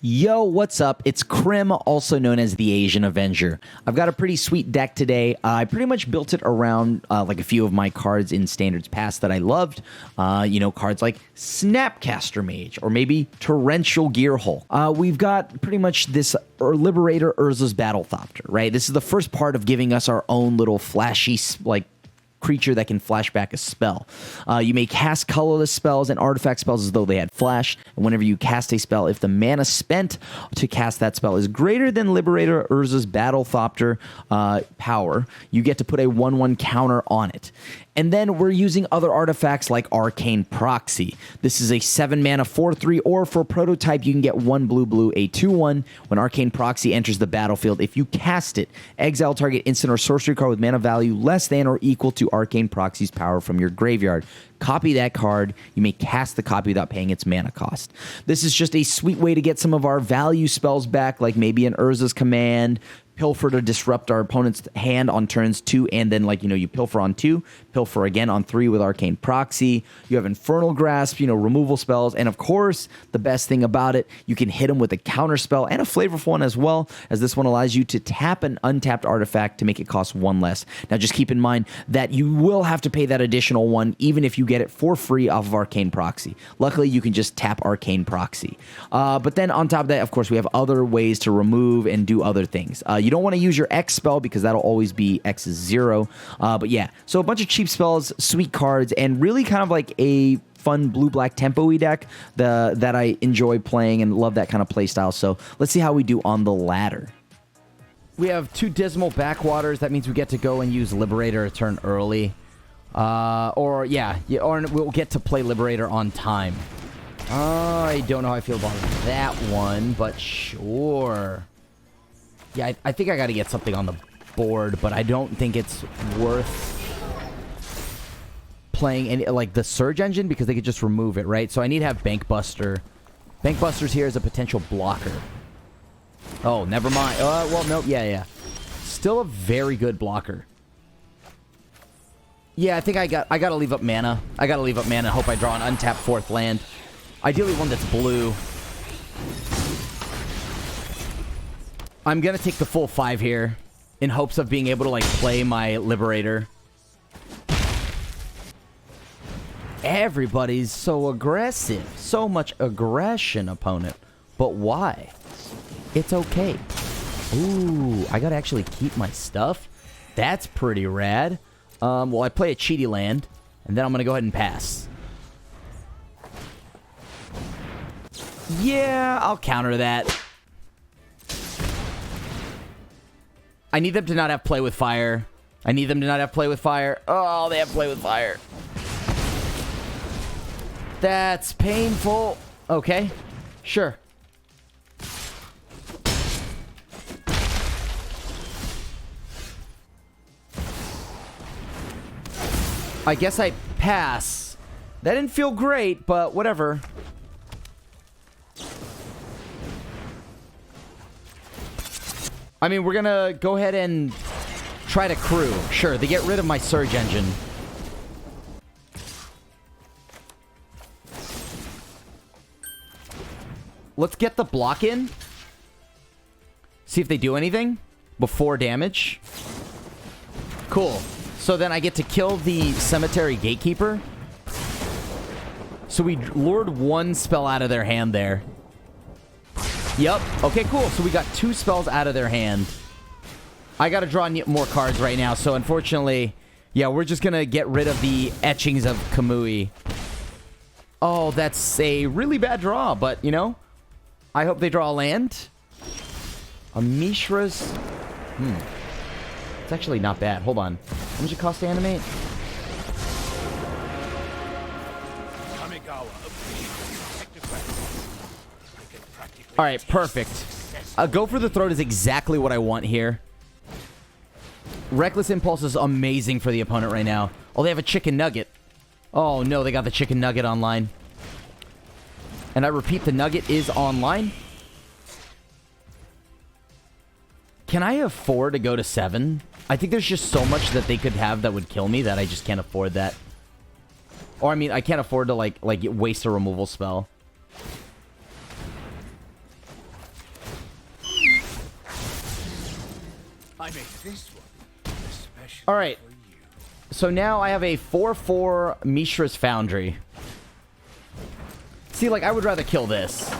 Yo, what's up? It's Crim, also known as TheAsianAvenger. I've got a pretty sweet deck today. I pretty much built it around like a few of my cards in Standards Past that I loved. Cards like Snapcaster Mage or maybe Torrential Gearhulk. We've got pretty much this Liberator Urza's Battlethopter, right? This is the first part of giving us our own little flashy, creature that can flash back a spell. You may cast colorless spells and artifact spells as though they had flash, and whenever you cast a spell, if the mana spent to cast that spell is greater than Liberator Urza's Battlethopter power, you get to put a 1/1 counter on it. And then we're using other artifacts like Arcane Proxy. This is a 7-mana 4/3, or for Prototype, you can get 1 blue, a 2/1. When Arcane Proxy enters the battlefield, if you cast it, exile target instant or sorcery card with mana value less than or equal to Arcane Proxy's power from your graveyard. Copy that card. You may cast the copy without paying its mana cost. This is just a sweet way to get some of our value spells back, like maybe an Urza's Command, Pilfer to disrupt our opponent's hand on turns 2, and then you pilfer on 2, pilfer again on 3 with Arcane Proxy. You have Infernal Grasp, removal spells, and of course, the best thing about it, you can hit them with a counter spell and a flavorful one as well, as this one allows you to tap an untapped artifact to make it cost 1 less. Now just keep in mind that you will have to pay that additional 1 even if you get it for free off of Arcane Proxy. Luckily, you can just tap Arcane Proxy. But then on top of that, of course, we have other ways to remove and do other things. You don't want to use your X spell because that'll always be X is 0. But yeah, so a bunch of cheap spells, sweet cards, and really kind of like a fun blue-black tempo-y deck that I enjoy playing and love that kind of play style. So let's see how we do on the ladder. We have 2 Dismal Backwaters. That means we get to go and use Liberator a turn early. Or we'll get to play Liberator on time. I don't know how I feel about that one, but sure. Yeah, I think I got to get something on the board, but I don't think it's worth playing any like the Surge Engine because they could just remove it, right? So I need to have Bankbuster. Bankbuster's here as a potential blocker. Oh, never mind. Well, no, yeah. Still a very good blocker. Yeah, I think I got to leave up mana. I got to leave up mana and hope I draw an untapped 4th land. Ideally one that's blue. I'm going to take the full 5 here in hopes of being able to play my Liberator. Everybody's so aggressive. So much aggression, opponent. But why? It's okay. Ooh, I got to actually keep my stuff? That's pretty rad. Well, I play a cheaty land, and then I'm going to go ahead and pass. Yeah, I'll counter that. I need them to not have Play with Fire. Oh, they have Play with Fire. That's painful. Okay, sure. I guess I pass. That didn't feel great, but whatever. I mean, we're gonna go ahead and try to crew. Sure, they get rid of my Surge Engine. Let's get the block in. See if they do anything before damage. Cool. So then I get to kill the Cemetery Gatekeeper. So we lured 1 spell out of their hand there. Yep. Okay, cool. So we got 2 spells out of their hand. I got to draw more cards right now. So unfortunately, yeah, we're just going to get rid of the Etchings of Kamui. Oh, that's a really bad draw. But, I hope they draw a land. A Mishra's... It's actually not bad. Hold on. How much it cost to animate? Alright, perfect. Go for the Throat is exactly what I want here. Reckless Impulse is amazing for the opponent right now. Oh, they have a Chicken Nugget. Oh, no, they got the Chicken Nugget online. And I repeat, the Nugget is online. Can I afford to go to 7? I think there's just so much that they could have that would kill me that I just can't afford that. Or, I mean, I can't afford to, like waste a removal spell. I made this one especially All right. for you. So now I have a 4/4 Mishra's Foundry. See, like, I would rather kill this.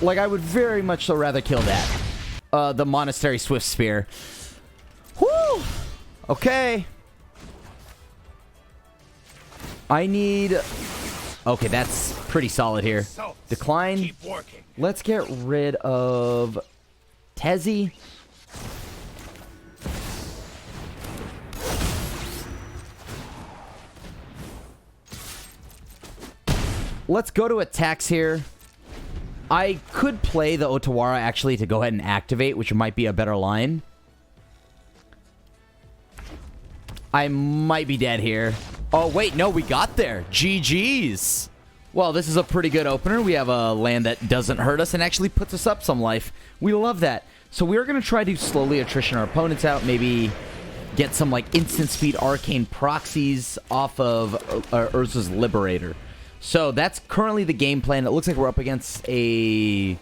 Like, I would very much so rather kill that. The Monastery Swift Spear. Whew! Okay. I need... Okay, that's pretty solid here. Decline. Keep working. Let's get rid of Tezzy. Let's go to attacks here. I could play the Otawara actually to go ahead and activate, which might be a better line. I might be dead here. Oh, wait, no, we got there. GG's. Well, this is a pretty good opener. We have a land that doesn't hurt us and actually puts us up some life. We love that. So we're going to try to slowly attrition our opponents out. Maybe get some, like, instant speed arcane proxies off of Urza's Liberator. So that's currently the game plan. It looks like we're up against a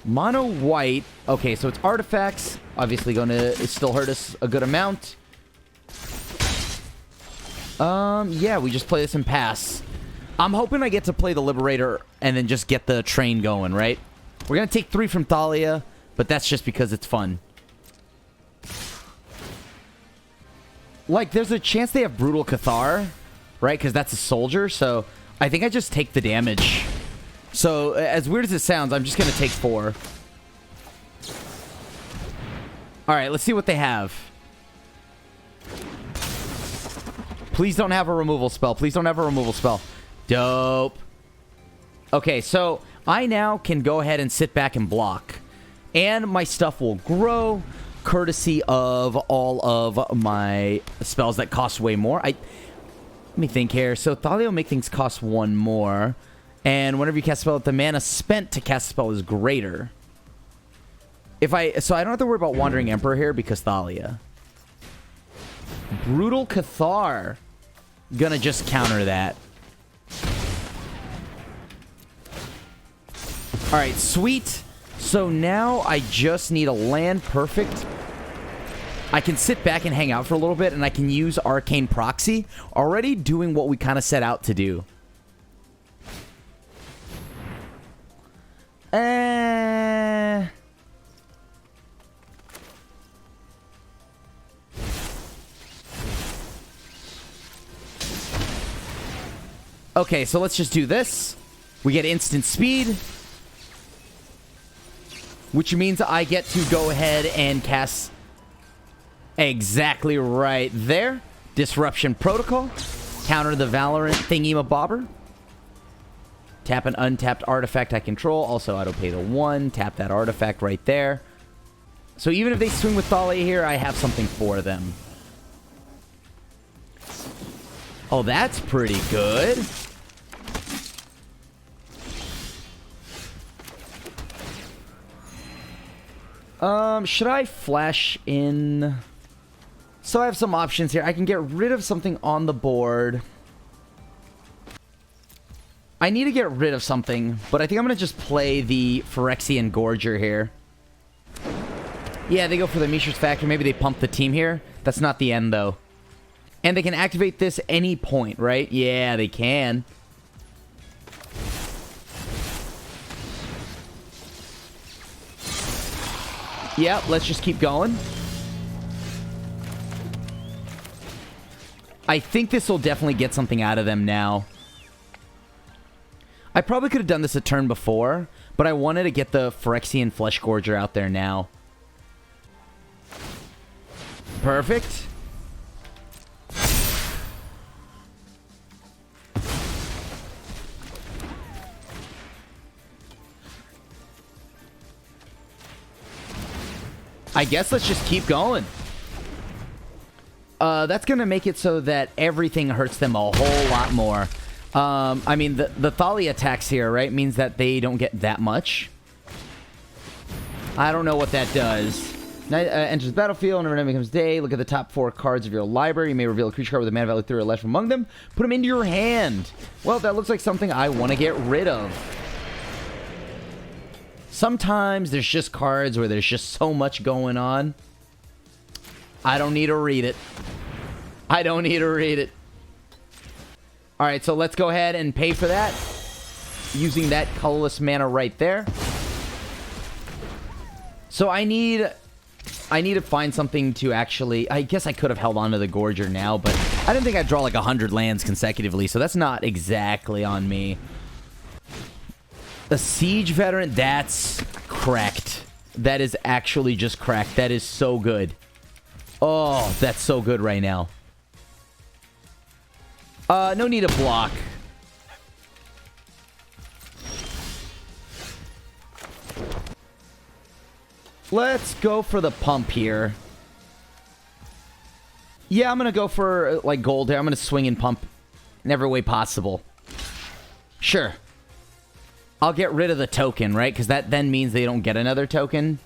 mono white. Okay, so it's artifacts. Obviously going to still hurt us a good amount. Yeah, we just play this and pass. I'm hoping I get to play the Liberator and then just get the train going, right? We're going to take 3 from Thalia, but that's just because it's fun. Like, there's a chance they have Brutal Cathar, right? Because that's a soldier, so I think I just take the damage. So, as weird as it sounds, I'm just going to take 4. Alright, let's see what they have. Please don't have a removal spell. Please don't have a removal spell. Dope. Okay, so I now can go ahead and sit back and block. And my stuff will grow courtesy of all of my spells that cost way more. Let me think here. So Thalia will make things cost 1 more. And whenever you cast a spell, the mana spent to cast a spell is greater. So I don't have to worry about Wandering Emperor here because Thalia. Brutal Cathar. Gonna just counter that. Alright, sweet. So now I just need a land. Perfect. I can sit back and hang out for a little bit, and I can use Arcane Proxy. Already doing what we kind of set out to do. Okay, so let's just do this. We get instant speed, which means I get to go ahead and cast exactly right there. Disruption Protocol. Counter the Valorant thingy-mabobber. Tap an untapped artifact I control. Also auto-pay the 1. Tap that artifact right there. So even if they swing with Thalia here, I have something for them. Oh, that's pretty good. Should I flash in? So I have some options here. I can get rid of something on the board. I need to get rid of something, but I think I'm going to just play the Phyrexian Gorger here. Yeah, they go for the Mishra's Factor. Maybe they pump the team here. That's not the end, though. And they can activate this any point, right? Yeah, they can. Yeah, let's just keep going. I think this will definitely get something out of them now. I probably could have done this a turn before, but I wanted to get the Phyrexian Flesh Gorger out there now. Perfect. I guess let's just keep going. That's going to make it so that everything hurts them a whole lot more. I mean, the Thalia attacks here, right, means that they don't get that much. I don't know what that does. Night enters the battlefield, and whenever it becomes day, look at the top 4 cards of your library. You may reveal a creature card with a mana value 3 or less from among them. Put them into your hand. Well, that looks like something I want to get rid of. Sometimes there's just cards where there's just so much going on. I don't need to read it. I don't need to read it. All right, so let's go ahead and pay for that. Using that colorless mana right there. So I need to find something to actually... I guess I could have held on to the Gorger now, but I didn't think I'd draw like 100 lands consecutively, so that's not exactly on me. A Siege Veteran, that's cracked. That is actually just cracked. That is so good. Oh, that's so good right now. No need to block. Let's go for the pump here. Yeah, I'm going to go for, like, gold here. I'm going to swing and pump in every way possible. Sure. I'll get rid of the token, right? Because that then means they don't get another token.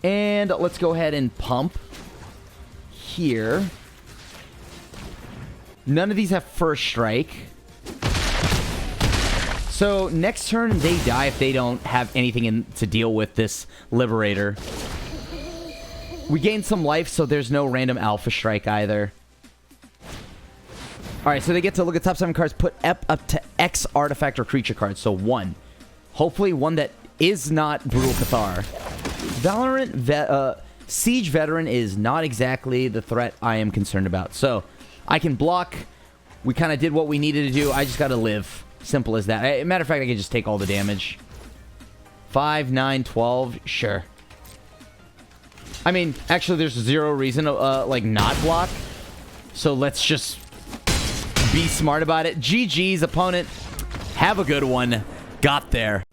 And let's go ahead and pump here. None of these have first strike. So next turn, they die if they don't have anything to deal with this Liberator. We gain some life, so there's no random Alpha Strike either. Alright, so they get to look at top 7 cards, put up to X artifact or creature cards. So 1. Hopefully one that is not Brutal Cathar. Siege Veteran is not exactly the threat I am concerned about. So I can block. We kind of did what we needed to do. I just got to live. Simple as that. Matter of fact, I can just take all the damage. 5, 9, 12. Sure. I mean, actually, there's zero reason to, like, not block. So let's just be smart about it. GG's, opponent. Have a good one. Got there.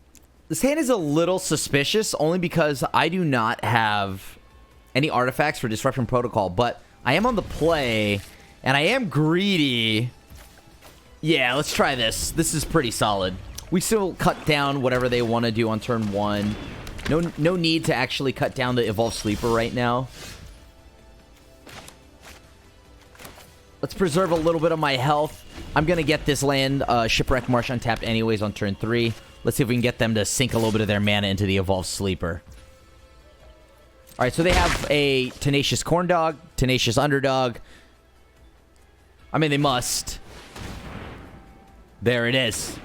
This hand is a little suspicious, only because I do not have any artifacts for Disruption Protocol, but I am on the play, and I am greedy. Yeah, let's try this. This is pretty solid. We still cut down whatever they want to do on turn 1. No need to actually cut down the Evolved Sleeper right now. Let's preserve a little bit of my health. I'm going to get this land, Shipwreck Marsh, untapped anyways on turn 3. Let's see if we can get them to sink a little bit of their mana into the Evolved Sleeper. Alright, so they have a Tenacious Corn Dog, Tenacious Underdog. I mean, they must. There it is.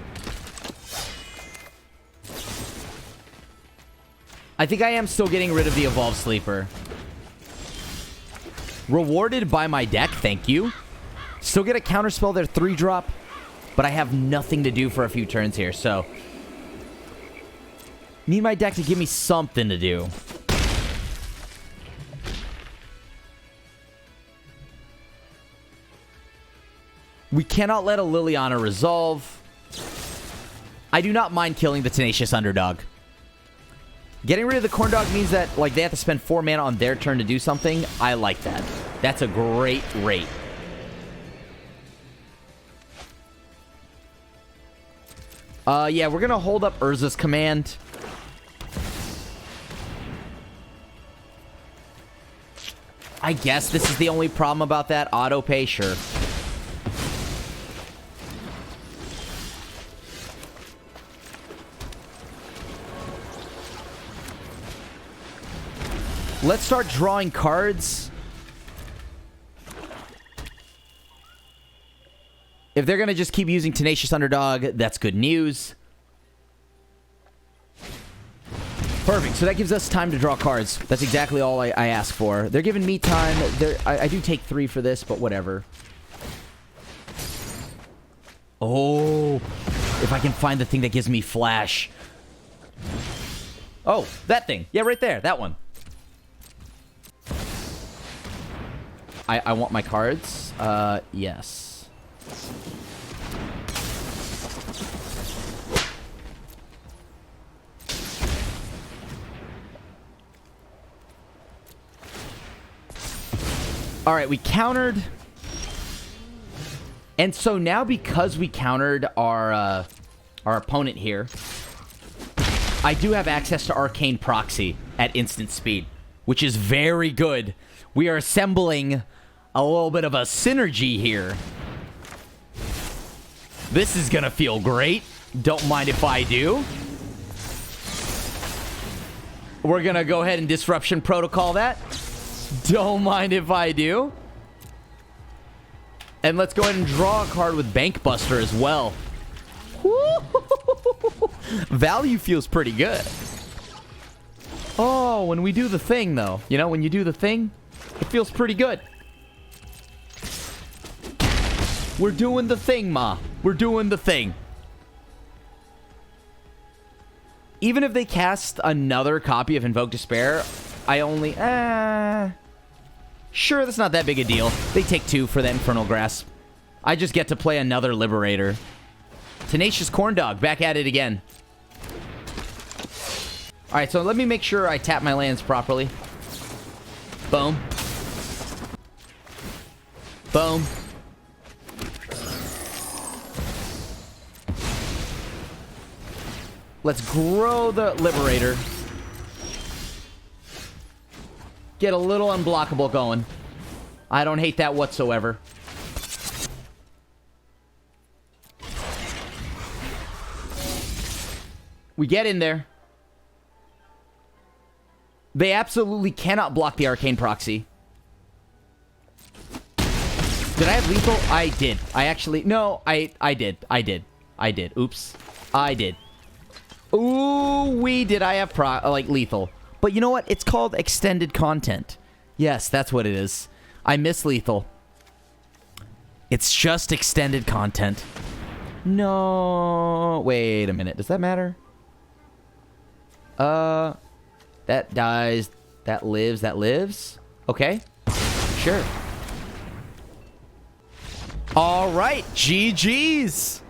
I think I am still getting rid of the Evolved Sleeper. Rewarded by my deck, thank you. Still get a counterspell their 3-drop, but I have nothing to do for a few turns here, so... Need my deck to give me something to do. We cannot let a Liliana resolve. I do not mind killing the Tenacious Underdog. Getting rid of the Corn Dog means that, like, they have to spend 4 mana on their turn to do something. I like that. That's a great rate. Yeah, we're gonna hold up Urza's command. I guess this is the only problem about that. Auto pay, sure. Let's start drawing cards. If they're going to just keep using Tenacious Underdog, that's good news. Perfect. So that gives us time to draw cards. That's exactly all I ask for. They're giving me time. I do take 3 for this, but whatever. Oh, if I can find the thing that gives me flash. Oh, that thing. Yeah, right there. That one. I want my cards. Yes. All right, we countered. And so now because we countered our opponent here, I do have access to Arcane Proxy at instant speed, which is very good. We are assembling a little bit of a synergy here. This is gonna feel great. Don't mind if I do. We're going to go ahead and disruption protocol that. Don't mind if I do. And let's go ahead and draw a card with Bankbuster as well. Value feels pretty good. Oh, when we do the thing, though. You know, when you do the thing, it feels pretty good. We're doing the thing, Ma. We're doing the thing. Even if they cast another copy of Invoke Despair, I only... Sure, that's not that big a deal. They take 2 for that Infernal Grasp. I just get to play another Liberator. Tenacious Corndog, back at it again. Alright, so let me make sure I tap my lands properly. Boom. Boom. Let's grow the Liberator. Get a little unblockable going. I don't hate that whatsoever. We get in there. They absolutely cannot block the Arcane Proxy. Did I have lethal? I did. I actually... No, I did. I did. Oops. I did. Ooh, did I have lethal. But you know what? It's called extended content. Yes, that's what it is. I miss lethal. It's just extended content. No. Wait a minute. Does that matter? That dies. That lives. That lives. Okay. Sure. All right. GG's.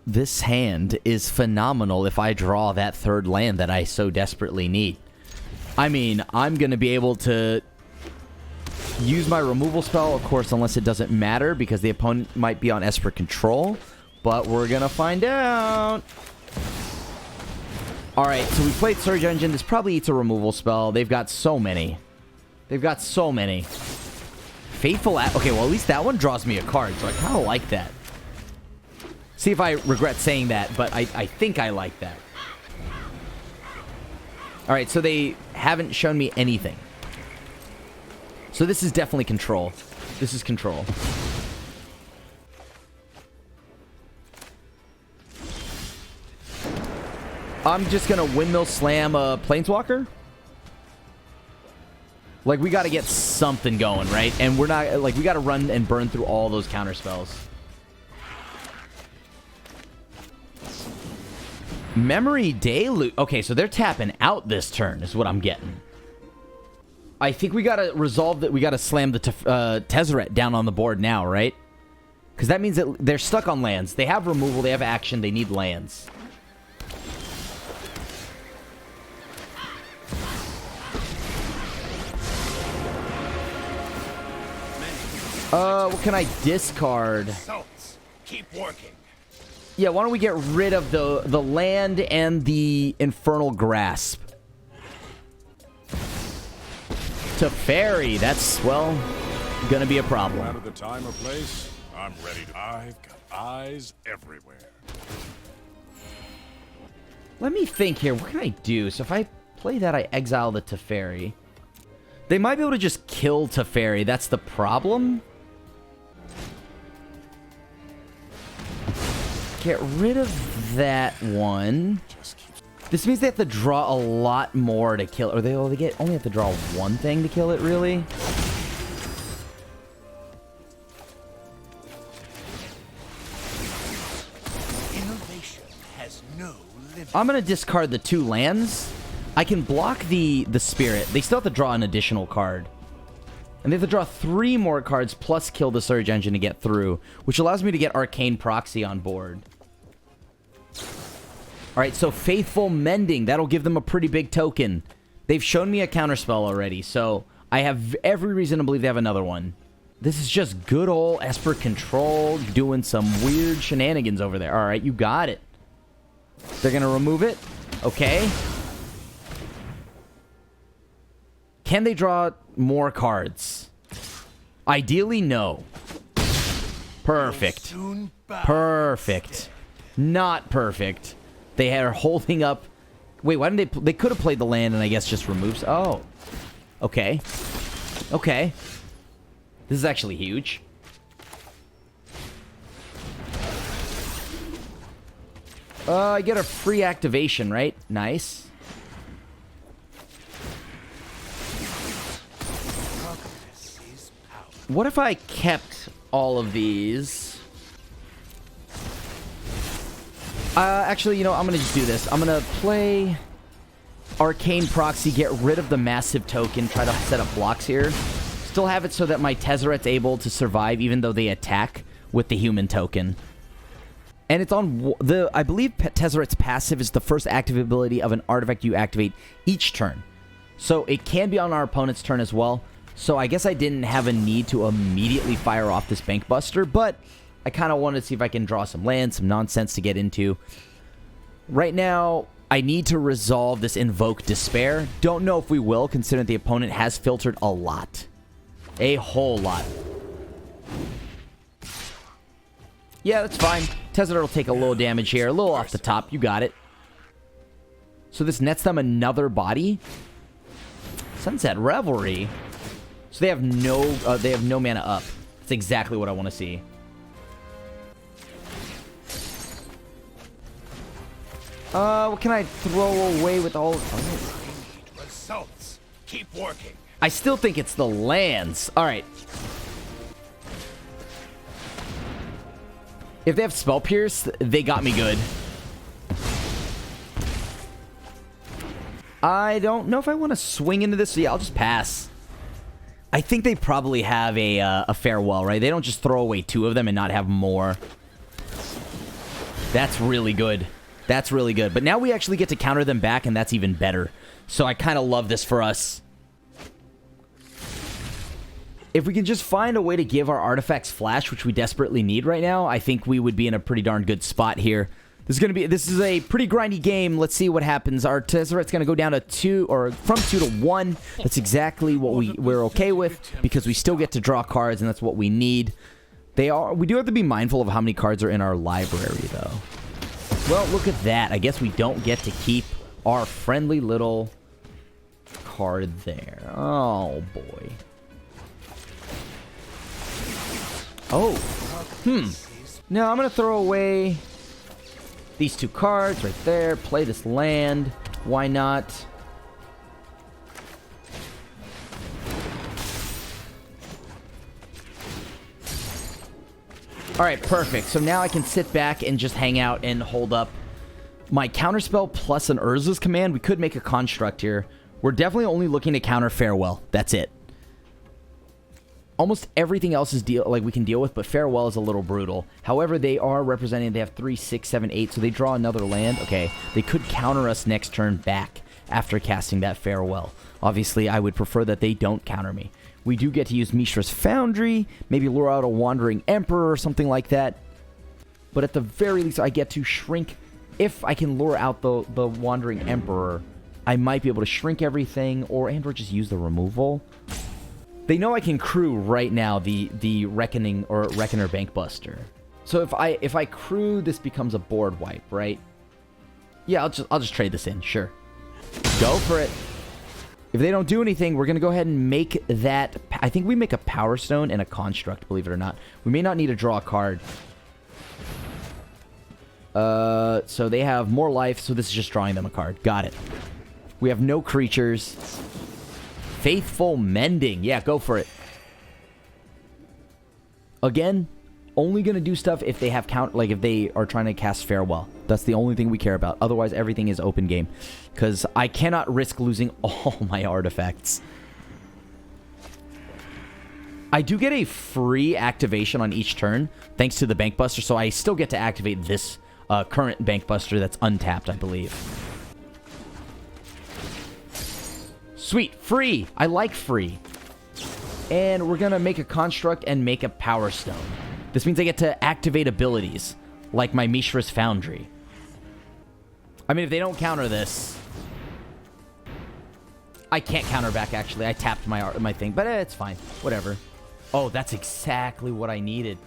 This hand is phenomenal if I draw that third land that I so desperately need. I mean, I'm going to be able to use my removal spell, of course, unless it doesn't matter, because the opponent might be on Esper control. But we're going to find out. Alright, so we played Surge Engine. This probably eats a removal spell. They've got so many. They've got so many. Faithful... Okay, well, at least that one draws me a card, so I kind of like that. See if I regret saying that, but I think I like that. Alright, so they haven't shown me anything. So this is definitely control. This is control. I'm just gonna Windmill Slam a Planeswalker. Like, we gotta get something going, right? And we're not... Like, we gotta run and burn through all those counter spells. Memory Deluge. Okay, so they're tapping out this turn is what I'm getting. I think we gotta resolve that. We gotta slam the Tezzeret down on the board now, right? Because that means that they're stuck on lands. They have removal, they have action, they need lands. What can I discard? Keep working. Yeah, why don't we get rid of the land and the Infernal Grasp? Teferi, that's, well, gonna be a problem. Out of the time or place, I'm ready to... I've got eyes everywhere. Let me think here. What can I do? So if I play that, I exile the Teferi. They might be able to just kill Teferi. That's the problem. Get rid of that one. This means they have to draw a lot more to kill. Or they only have to draw one thing to kill it, really? Innovation has no limit. I'm going to discard the 2 lands. I can block the Spirit. They still have to draw an additional card. And they have to draw 3 more cards plus kill the Surge Engine to get through, which allows me to get Arcane Proxy on board. Alright, so Faithful Mending. That'll give them a pretty big token. They've shown me a counterspell already, so I have every reason to believe they have another one. This is just good old Esper control doing some weird shenanigans over there. Alright, you got it. They're going to remove it. Okay. Can they draw more cards? Ideally, no. Perfect. Perfect. Not perfect. They are holding up Wait, why didn't they could have played the land and I guess just removes. Oh. Okay. Okay. This is actually huge. I get a free activation, right? Nice. What if I kept all of these? Actually, you know, I'm going to just do this. I'm going to play Arcane Proxy, get rid of the massive token, try to set up blocks here. Still have it so that my Tezzeret's able to survive even though they attack with the human token. And it's on the... I believe Tezzeret's passive is the first active ability of an artifact you activate each turn. So it can be on our opponent's turn as well. So I guess I didn't have a need to immediately fire off this Bank Buster, but I kind of wanted to see if I can draw some land, some nonsense to get into. Right now, I need to resolve this Invoke Despair. Don't know if we will, considering the opponent has filtered a lot. A whole lot. Yeah, that's fine. Tezzeret will take a little damage here. A little off the top. You got it. So this nets them another body. Sunset Revelry. So they have no mana up. That's exactly what I want to see. What can I throw away with all... Oh. Results. Keep working. I still think it's the lands. All right. If they have Spell Pierce, they got me good. I don't know if I want to swing into this. So yeah, I'll just pass. I think they probably have a Farewell, right? They don't just throw away 2 of them and not have more. That's really good. That's really good. But now we actually get to counter them back, and that's even better. So I kind of love this for us. If we can just find a way to give our artifacts flash, which we desperately need right now, I think we would be in a pretty darn good spot here. This is a pretty grindy game. Let's see what happens. Our Tezzeret's going to go down to 2, or from 2 to 1. That's exactly what we're okay with, because we still get to draw cards, and that's what we need. We do have to be mindful of how many cards are in our library, though. Well, look at that. I guess we don't get to keep our friendly little card there. Oh, boy. Oh. Now, I'm going to throw away these 2 cards right there. Play this land. Why not? Alright, perfect. So now I can sit back and just hang out and hold up my counterspell plus an Urza's command. We could make a construct here. We're definitely only looking to counter Farewell. That's it. Almost everything else is we can deal with, but Farewell is a little brutal. However, they are representing, they have 3, 6, 7, 8, so they draw another land. Okay, they could counter us next turn back after casting that Farewell. Obviously, I would prefer that they don't counter me. We do get to use Mishra's Foundry, maybe lure out a Wandering Emperor or something like that. But at the very least, I get to shrink. If I can lure out the Wandering Emperor, I might be able to shrink everything, or just use the removal. They know I can crew right now the Reckoning or Reckoner Bankbuster. So if I crew, this becomes a board wipe, right? Yeah, I'll just trade this in, sure. Go for it. If they don't do anything, we're going to go ahead and make that... I think we make a Power Stone and a Construct, believe it or not. We may not need to draw a card. So they have more life, so this is just drawing them a card. Got it. We have no creatures. Faithful Mending. Yeah, go for it. Again, only going to do stuff if they have if they are trying to cast Farewell. That's the only thing we care about. Otherwise, everything is open game. Because I cannot risk losing all my artifacts. I do get a free activation on each turn, thanks to the Bankbuster, so I still get to activate this current Bankbuster that's untapped, I believe. Sweet. Free. I like free. And we're going to make a Construct and make a Power Stone. This means I get to activate abilities, like my Mishra's Foundry. I mean, if they don't counter this... I can't counter back, actually. I tapped my thing, but it's fine. Whatever. Oh, that's exactly what I needed.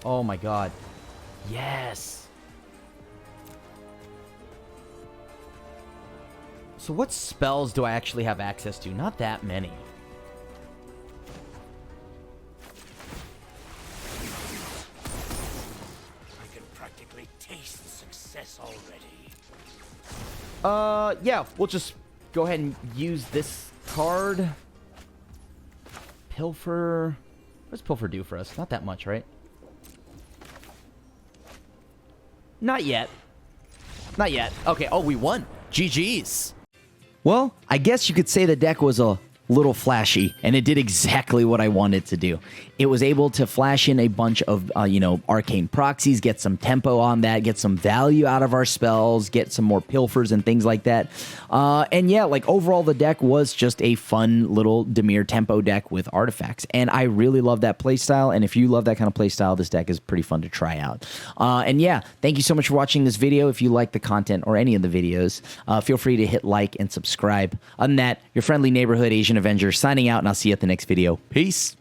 Oh, my God. Yes. So what spells do I actually have access to? Not that many. I can practically taste success already. Yeah, we'll just go ahead and use this card. Pilfer. What does Pilfer do for us? Not that much, right? Not yet. Not yet. Okay, oh, we won. GG's. Well, I guess you could say the deck was a little flashy, and it did exactly what I wanted to do. It was able to flash in a bunch of, arcane proxies, get some tempo on that, get some value out of our spells, get some more pilfers and things like that. And yeah, like overall, the deck was just a fun little Dimir tempo deck with artifacts. And I really love that playstyle. And if you love that kind of playstyle, this deck is pretty fun to try out. And yeah, thank you so much for watching this video. If you like the content or any of the videos, feel free to hit like and subscribe. Other than that, your friendly neighborhood Asian Avenger signing out, and I'll see you at the next video. Peace.